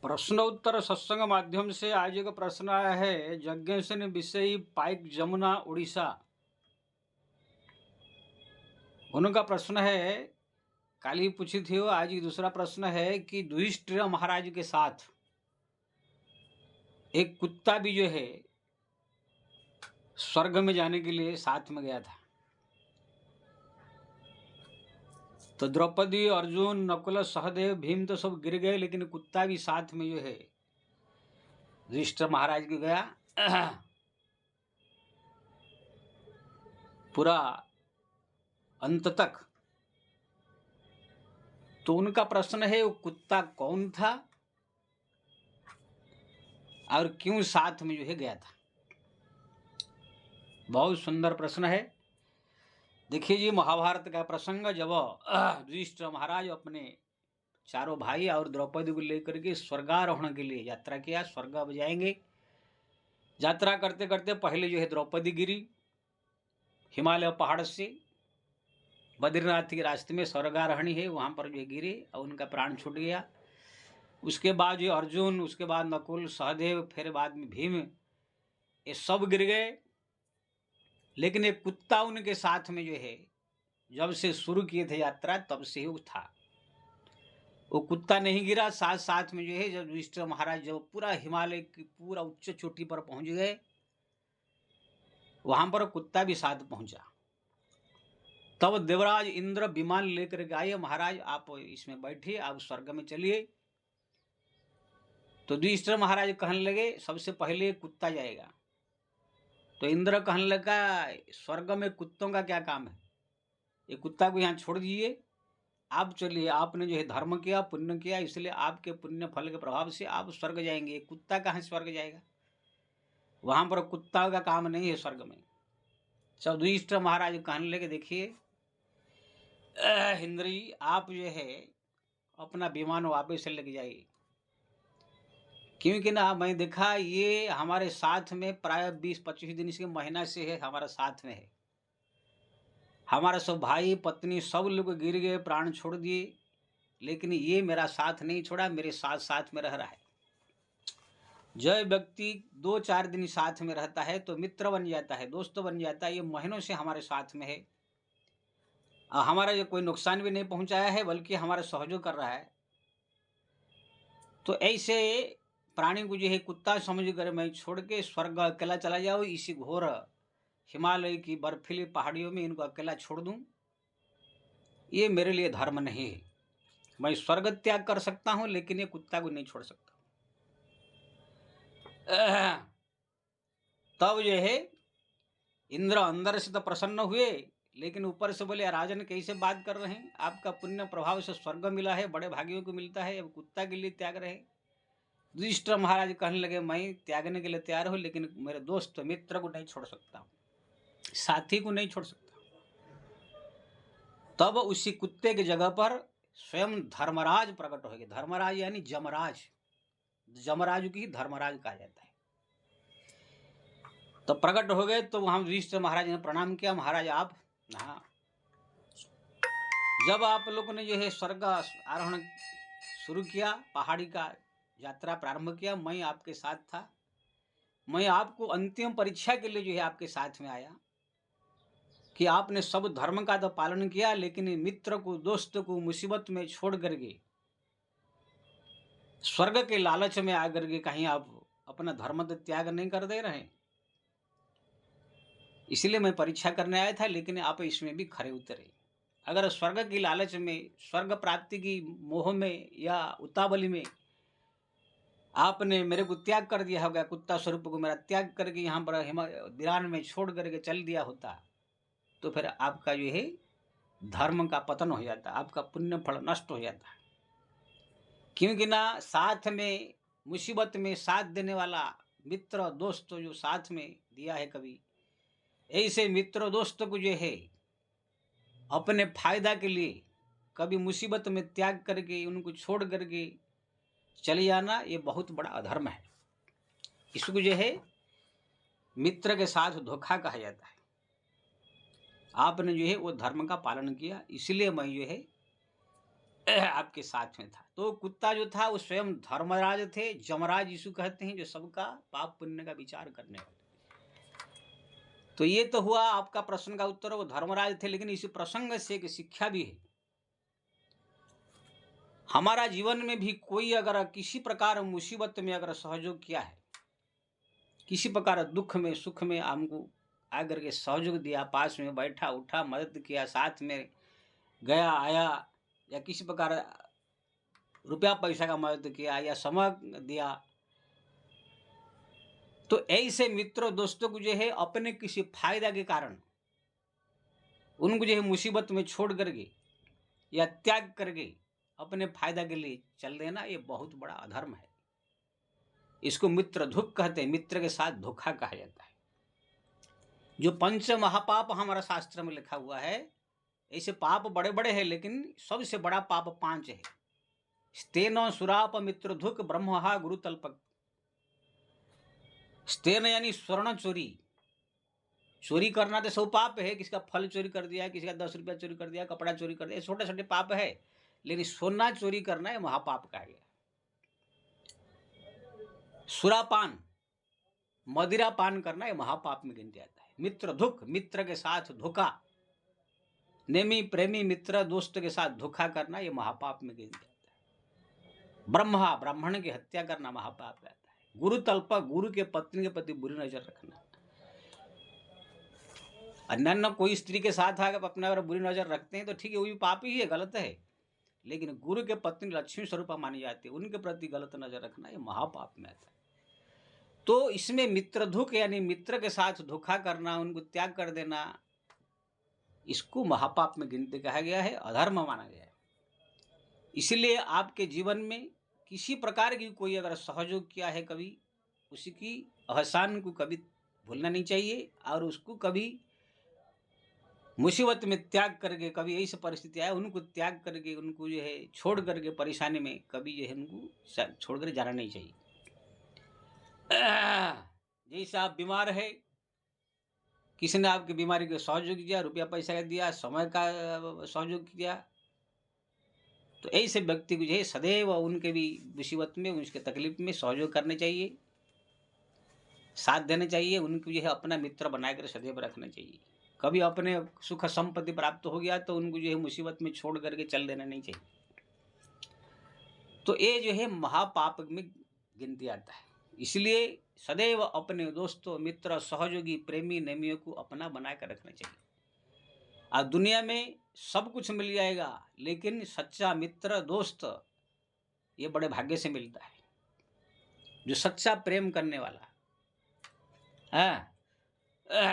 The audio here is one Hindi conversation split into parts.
प्रश्नोत्तर सत्संग माध्यम से आज एक प्रश्न आया है। यज्ञसेन विषयी, पाइक, जमुना, उड़ीसा। उनका प्रश्न है, कल ही पूछी थी वो, आज ही दूसरा प्रश्न है कि युधिष्ठिर महाराज के साथ एक कुत्ता भी जो है स्वर्ग में जाने के लिए साथ में गया था। तो द्रौपदी, अर्जुन, नकुल, सहदेव, भीम तो सब गिर गए, लेकिन कुत्ता भी साथ में जो है युधिष्ठिर महाराज के गया पूरा अंत तक। तो उनका प्रश्न है, वो कुत्ता कौन था और क्यों साथ में जो है गया था। बहुत सुंदर प्रश्न है। देखिए जी, महाभारत का प्रसंग, जब युधिष्ठिर महाराज अपने चारों भाई और द्रौपदी को लेकर के स्वर्गारोहण के लिए यात्रा किया। स्वर्ग अब जाएंगे। यात्रा करते करते पहले जो है द्रौपदी गिरी हिमालय पहाड़ से, बद्रीनाथ के रास्ते में स्वर्गारोहणी है, वहां पर जो है गिरे और उनका प्राण छूट गया। उसके बाद जो अर्जुन, उसके बाद नकुल, सहदेव, फिर बाद में भीम, ये सब गिर गए। लेकिन एक कुत्ता उनके साथ में जो है जब से शुरू किए थे यात्रा तब से ही था। वो कुत्ता नहीं गिरा। साथ साथ में जो है जब युधिष्ठिर महाराज जब पूरा हिमालय की पूरा उच्च चोटी पर पहुंच गए, वहां पर कुत्ता भी साथ पहुंचा। तब देवराज इंद्र विमान लेकर के आए, महाराज आप इसमें बैठिए, आप स्वर्ग में चलिए। तो युधिष्ठिर महाराज कहने लगे, सबसे पहले कुत्ता जाएगा। तो इंद्र कहने लगा, स्वर्ग में कुत्तों का क्या काम है, ये कुत्ता को यहाँ छोड़ दीजिए, आप चलिए। आपने जो है धर्म किया, पुण्य किया, इसलिए आपके पुण्य फल के प्रभाव से आप स्वर्ग जाएंगे। कुत्ता कहाँ स्वर्ग जाएगा, वहां पर कुत्ता का काम नहीं है स्वर्ग में। सब युधिष्ठिर महाराज कहने लगे, देखिए इंद्र जी, आप जो है अपना विमान वापस से लेके जाइए, क्योंकि ना मैं देखा ये हमारे साथ में प्राय 20-25 दिन से, महीना से है, हमारा साथ में है। हमारे सब भाई पत्नी सब लोग गिर गए, प्राण छोड़ दिए, लेकिन ये मेरा साथ नहीं छोड़ा, मेरे साथ साथ में रह रहा है। जय व्यक्ति 2-4 दिन साथ में रहता है तो मित्र बन जाता है, दोस्त बन जाता है। ये महीनों से हमारे साथ में है, हमारा ये कोई नुकसान भी नहीं पहुंचाया है, बल्कि हमारा सहयोग कर रहा है। तो ऐसे प्राणी को जो है कुत्ता समझ कर मैं छोड़ के स्वर्ग अकेला चला जाऊँ, इसी घोर हिमालय की बर्फीली पहाड़ियों में इनको अकेला छोड़ दूं, ये मेरे लिए धर्म नहीं है। मैं स्वर्ग त्याग कर सकता हूं, लेकिन ये कुत्ता को नहीं छोड़ सकता। तब जो है इंद्र अंदर से तो प्रसन्न हुए, लेकिन ऊपर से बोले, राजन कैसे बात कर रहे हैं, आपका पुण्य प्रभाव से स्वर्ग मिला है, बड़े भागियों को मिलता है, अब कुत्ता के लिए त्याग रहे। युधिष्ठिर महाराज कहने लगे, मैं त्यागने के लिए तैयार हूं, लेकिन मेरे दोस्त मित्र को नहीं छोड़ सकता, साथी को नहीं छोड़ सकता। तब उसी कुत्ते की जगह पर स्वयं धर्मराज प्रकट हो गए। धर्मराज यानी जमराज, जमराज की धर्मराज कहा जाता है। तो प्रकट हो गए। तो वहां युधिष्ठिर महाराज ने प्रणाम किया, महाराज आप, हाँ, जब आप लोगों ने जो है स्वर्ग आरोहण शुरू किया, पहाड़ी का यात्रा प्रारंभ किया, मैं आपके साथ था। मैं आपको अंतिम परीक्षा के लिए जो है आपके साथ में आया कि आपने सब धर्म का तो पालन किया, लेकिन मित्र को, दोस्त को मुसीबत में छोड़ करके स्वर्ग के लालच में आकर के कहीं आप अपना धर्म तो त्याग नहीं कर दे रहे। इसलिए मैं परीक्षा करने आया था, लेकिन आप इसमें भी खरे उतरे। अगर स्वर्ग की लालच में, स्वर्ग प्राप्ति की मोह में या उतावली में आपने मेरे को त्याग कर दिया होगा, कुत्ता स्वरूप को मेरा त्याग करके यहाँ पर वीरान में छोड़ करके चल दिया होता, तो फिर आपका जो है धर्म का पतन हो जाता, आपका पुण्य फल नष्ट हो जाता। क्योंकि ना साथ में मुसीबत में साथ देने वाला मित्र दोस्त जो साथ में दिया है, कभी ऐसे मित्र दोस्त को जो है अपने फायदा के लिए कभी मुसीबत में त्याग करके, उनको छोड़ करके चले जाना, ये बहुत बड़ा अधर्म है। इसको जो है मित्र के साथ धोखा कहा जाता है। आपने जो है वो धर्म का पालन किया, इसलिए मैं जो है आपके साथ में था। तो कुत्ता जो था वो स्वयं धर्मराज थे, जमराज यीशु कहते हैं, जो सबका पाप पुण्य का विचार करने वाले। तो ये तो हुआ आपका प्रश्न का उत्तर, वो धर्मराज थे। लेकिन इस प्रसंग से एक शिक्षा भी है। हमारा जीवन में भी कोई अगर किसी प्रकार मुसीबत में अगर सहयोग किया है, किसी प्रकार दुख में सुख में हमको आकर के सहयोग दिया, पास में बैठा उठा मदद किया, साथ में गया आया, या किसी प्रकार रुपया पैसा का मदद किया या समय दिया, तो ऐसे मित्रों दोस्तों को जो है अपने किसी फायदा के कारण उनको जो है मुसीबत में छोड़ करके या त्याग करके अपने फायदा के लिए चल देना, ये बहुत बड़ा अधर्म है। इसको मित्र धुक कहते हैं, मित्र के साथ धोखा कहा जाता है। जो पंच महापाप हमारा शास्त्र में लिखा हुआ है, ऐसे पाप बड़े बड़े हैं, लेकिन सबसे बड़ा पाप 5 है। स्तेन सुराप मित्र धुक ब्रह्महा गुरु तल्पक। स्तेन यानी स्वर्ण चोरी। चोरी करना तो सब पाप है। किसी का फल चोरी कर दिया, किसी का 10 रुपया चोरी कर दिया, कपड़ा चोरी कर दिया, छोटे छोटे पाप है। लेकिन सोना चोरी करना है महापाप कहा गया। सुरापान, मदिरा पान करना है महापाप में गिन जाता है। मित्र धुक, मित्र के साथ धोखा, नेमी प्रेमी मित्र दोस्त के साथ धोखा करना, ये महापाप में गिन जाता है। ब्रह्मा, ब्राह्मण की हत्या करना महापाप रहता है। गुरु तल्प, गुरु के पत्नी के प्रति बुरी नजर रखना। अन्य कोई स्त्री के साथ आकर अपना अगर बुरी नजर रखते हैं तो ठीक है, वो भी पाप ही है, गलत है। लेकिन गुरु के पत्नी लक्ष्मी स्वरूपा मानी जाती है, उनके प्रति गलत नजर रखना ये महापाप में आता है। तो इसमें मित्र धुक यानी मित्र के साथ धोखा करना, उनको त्याग कर देना, इसको महापाप में गिनती कहा गया है, अधर्म माना गया है। इसलिए आपके जीवन में किसी प्रकार की कोई अगर सहयोग किया है कभी, उसकी एहसान को कभी भूलना नहीं चाहिए, और उसको कभी मुसीबत में त्याग करके, कभी ऐसी परिस्थिति आए उनको त्याग करके, उनको जो है छोड़ करके, परेशानी में कभी जो है उनको छोड़ कर जाना नहीं चाहिए। जैसे आप बीमार है, किसी ने आपकी बीमारी को सहयोग किया, रुपया पैसा दिया, समय का सहयोग किया, तो ऐसे व्यक्ति को जो है सदैव उनके भी मुसीबत में, उसके तकलीफ में सहयोग करने चाहिए, साथ देना चाहिए। उनको जो है अपना मित्र बनाकर सदैव रखना चाहिए। कभी अपने सुख संपत्ति प्राप्त हो गया तो उनको जो है मुसीबत में छोड़ करके चल देना नहीं चाहिए। तो ये जो है महापाप में गिनती आता है। इसलिए सदैव अपने दोस्तों, मित्र, सहयोगी, प्रेमी, नेमियों को अपना बना कर रखना चाहिए। आज दुनिया में सब कुछ मिल जाएगा, लेकिन सच्चा मित्र, दोस्त, ये बड़े भाग्य से मिलता है, जो सच्चा प्रेम करने वाला है।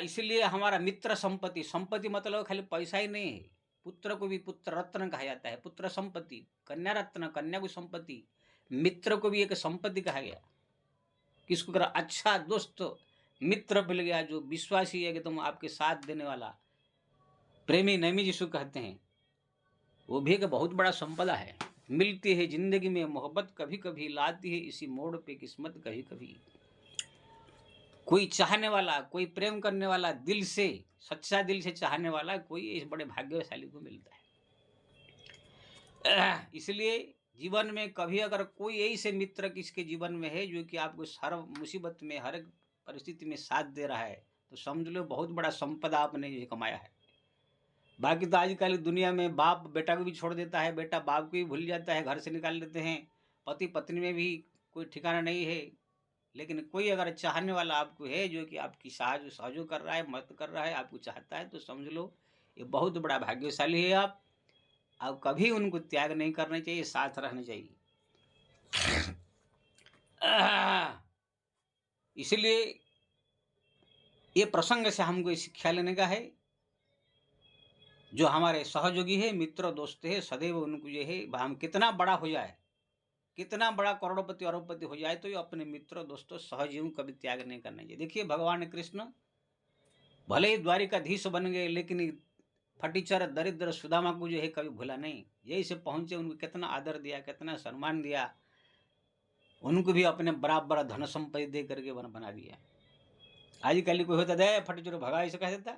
इसलिए हमारा मित्र संपत्ति, संपत्ति मतलब खाली पैसा ही नहीं है। पुत्र को भी पुत्र रत्न कहा जाता है, पुत्र संपत्ति। कन्या रत्न, कन्या को संपत्ति। मित्र को भी एक संपत्ति कहा गया। किसको करा? अच्छा दोस्त मित्र मिल गया, जो विश्वासी है, एकदम आपके साथ देने वाला, प्रेमी नेमी जिसको कहते हैं, वो भी एक बहुत बड़ा संपदा है। मिलती है जिंदगी में मोहब्बत, कभी कभी लाती है इसी मोड़ पे किस्मत कभी कभी। कोई चाहने वाला, कोई प्रेम करने वाला, दिल से, सच्चा दिल से चाहने वाला कोई इस बड़े भाग्यशाली को मिलता है। इसलिए जीवन में कभी अगर कोई ऐसे मित्र किसके जीवन में है जो कि आपको हर मुसीबत में, हर एक परिस्थिति में साथ दे रहा है, तो समझ लो बहुत बड़ा संपदा आपने ये कमाया है। बाकी तो आजकल दुनिया में बाप बेटा को भी छोड़ देता है, बेटा बाप को भी भूल जाता है, घर से निकाल देते हैं, पति पत्नी में भी कोई ठिकाना नहीं है। लेकिन कोई अगर चाहने वाला आपको है, जो कि आपकी सहयोग कर रहा है, मदद कर रहा है, आपको चाहता है, तो समझ लो ये बहुत बड़ा भाग्यशाली है आप। अब कभी उनको त्याग नहीं करना चाहिए, साथ रहना चाहिए। इसलिए ये प्रसंग से हमको ये शिक्षा लेने का है, जो हमारे सहयोगी है, मित्र दोस्त है, सदैव उनको जो है, हम कितना बड़ा हो जाए, कितना बड़ा करोड़पति अरबपति हो जाए, तो ये अपने मित्रों दोस्तों सहजीवों कभी त्याग नहीं करना चाहिए। देखिए भगवान कृष्ण भले ही द्वारिकाधीश बन गए, लेकिन फटीचर दरिद्र सुदामा को जो है कभी भूला नहीं। यही से पहुंचे, उनको कितना आदर दिया, कितना सम्मान दिया, उनको भी अपने बराबर धन संपत्ति दे करके बना दिया। आजकल कोई होता दे फटीचर भगा, ऐसे कह देता।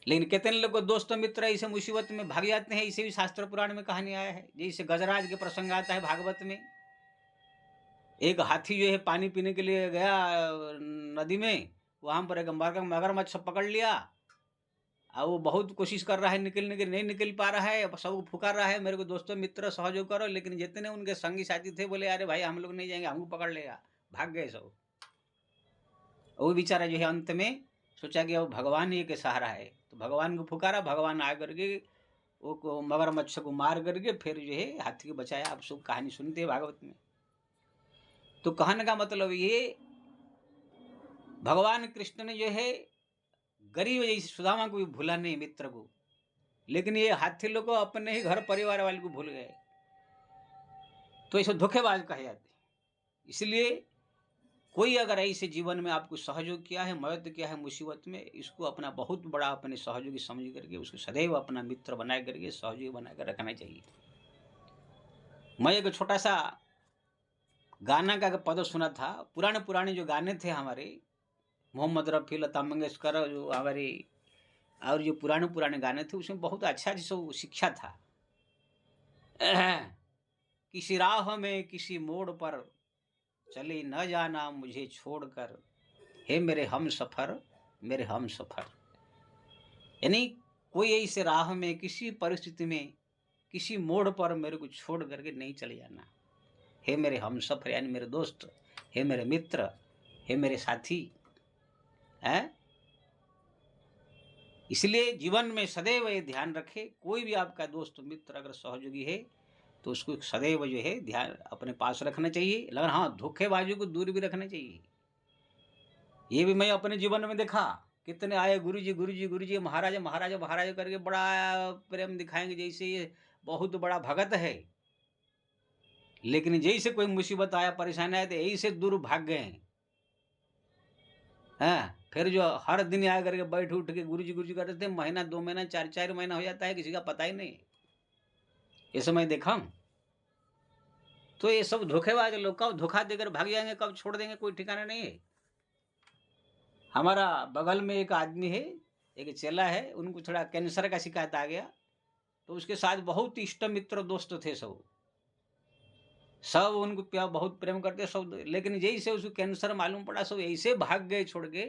लेकिन कितने लोग को दोस्त मित्र ऐसे मुसीबत में भाग जाते हैं। इसे भी शास्त्र पुराण में कहानी आया है। जैसे गजराज के प्रसंग आता है भागवत में। एक हाथी जो है पानी पीने के लिए गया नदी में, वहां पर एक मगरमच्छ पकड़ लिया। अब वो बहुत कोशिश कर रहा है निकलने की, नहीं निकल पा रहा है। अब सब पुकार रहा है मेरे को दोस्तों मित्र सहयोग करो, लेकिन जितने उनके संगी साथी थे बोले अरे भाई हम लोग नहीं जाएंगे, हमको पकड़ लेगा। भाग गए सब। वो बेचारा जो है अंत में सोचा कि अब भगवान ही के सहारा है, तो भगवान को पुकारा। भगवान आ करके वो मगरमच्छ को मार करके फिर जो है हाथी को बचाया। आप सब कहानी सुनते हैं भागवत में। तो कहने का मतलब ये, भगवान कृष्ण ने जो है गरीब जैसे सुदामा को भी भूला नहीं, मित्र को, लेकिन ये हाथी लोग अपने ही घर परिवार वाले को भूल गए। तो ऐसे धोखेबाज कहे जाते हैं। इसलिए कोई अगर ऐसे जीवन में आपको सहयोग किया है, मदद किया है मुसीबत में, इसको अपना बहुत बड़ा अपने सहयोगी समझ करके उसको सदैव अपना मित्र बना करके सहयोगी बनाकर रखना चाहिए। मैं एक छोटा सा गाना का पद सुना था। पुराने जो गाने थे हमारे, मोहम्मद रफ़ी, लता मंगेशकर, जो हमारे और जो पुराने गाने थे, उसमें बहुत अच्छा सब शिक्षा था। किसी राह में किसी मोड़ पर चले न जाना मुझे छोड़कर, हे मेरे हम सफ़र, मेरे हम सफ़र। यानी कोई ऐसे राह में किसी परिस्थिति में किसी मोड़ पर मेरे को छोड़ करके नहीं चले जाना। हे मेरे हम सफ़र यानी मेरे दोस्त, हे मेरे मित्र, हे मेरे साथी हैं। इसलिए जीवन में सदैव ये ध्यान रखे, कोई भी आपका दोस्त मित्र अगर सहयोगी है तो उसको सदैव जो है ध्यान अपने पास रखना चाहिए। लेकिन हाँ, धोखेबाजों को दूर भी रखना चाहिए। ये भी मैं अपने जीवन में देखा। कितने आए गुरुजी गुरुजी गुरुजी, महाराज महाराज महाराज करके बड़ा प्रेम दिखाएंगे जैसे ये बहुत बड़ा भगत है, लेकिन जैसे कोई मुसीबत आया, परेशानी आया, तो यही से दूर भाग गए हैं। फिर जो हर दिन आया करके बैठ उठ के गुरुजी करते थे, महीना 2 महीना 4 महीना हो जाता है, किसी का पता ही नहीं। ये समय देखा हम। तो ये सब धोखेबाज लोग कब धोखा देकर भाग जाएंगे, कब छोड़ देंगे, कोई ठिकाना नहीं है। हमारा बगल में एक आदमी है, एक चेला है, उनको थोड़ा कैंसर का शिकायत आ गया। तो उसके साथ बहुत इष्ट मित्र दोस्त थे सब उनको बहुत प्रेम करते सब, लेकिन जैसे उसको कैंसर मालूम पड़ा, सब ऐसे भाग गए छोड़ के।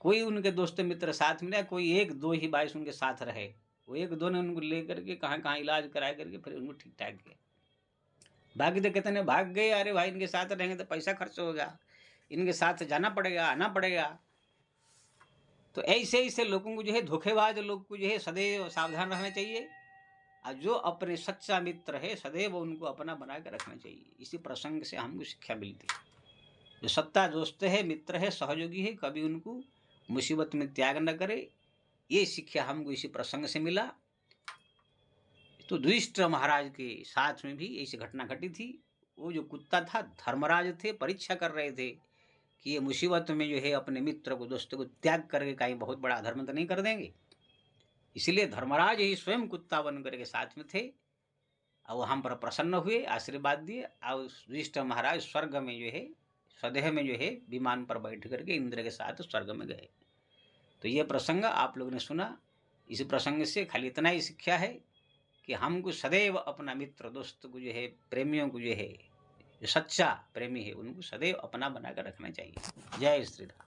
कोई उनके दोस्त मित्र साथ में, कोई 1-2 ही बाईस उनके साथ रहे। वो 1-2 ने उनको ले करके कहाँ इलाज करा करके फिर उनको ठीक ठाक किया। बाकी तो कितने भाग गए, अरे भाई इनके साथ रहेंगे तो पैसा खर्च होगा, इनके साथ जाना पड़ेगा, आना पड़ेगा। तो ऐसे लोगों को जो है, धोखेबाज लोग को जो है सदैव सावधान रहना चाहिए। और जो अपने सच्चा मित्र है सदैव उनको अपना बना कर रखना चाहिए। इसी प्रसंग से हमको शिक्षा मिलती है। जो सच्चा दोस्त है, मित्र है, सहयोगी है, कभी उनको मुसीबत में त्याग न करे। ये शिक्षा हमको इसी प्रसंग से मिला। तो युधिष्ठिर महाराज के साथ में भी ऐसी घटना घटी थी। वो जो कुत्ता था, धर्मराज थे, परीक्षा कर रहे थे कि ये मुसीबत में जो है अपने मित्र को, दोस्त को त्याग करके कहीं बहुत बड़ा अधर्म तो नहीं कर देंगे। इसलिए धर्मराज ही स्वयं कुत्ता बन करके साथ में थे और वो हम पर प्रसन्न हुए, आशीर्वाद दिए। और युधिष्ठिर महाराज स्वर्ग में जो है, स्वदेह में जो है विमान पर बैठ करके इंद्र के साथ स्वर्ग में गए। तो ये प्रसंग आप लोगों ने सुना। इस प्रसंग से खाली इतना ही शिक्षा है कि हमको सदैव अपना मित्र दोस्त को जो है, प्रेमियों को जो है, जो सच्चा प्रेमी है, उनको सदैव अपना बनाकर रखना चाहिए। जय श्री राम।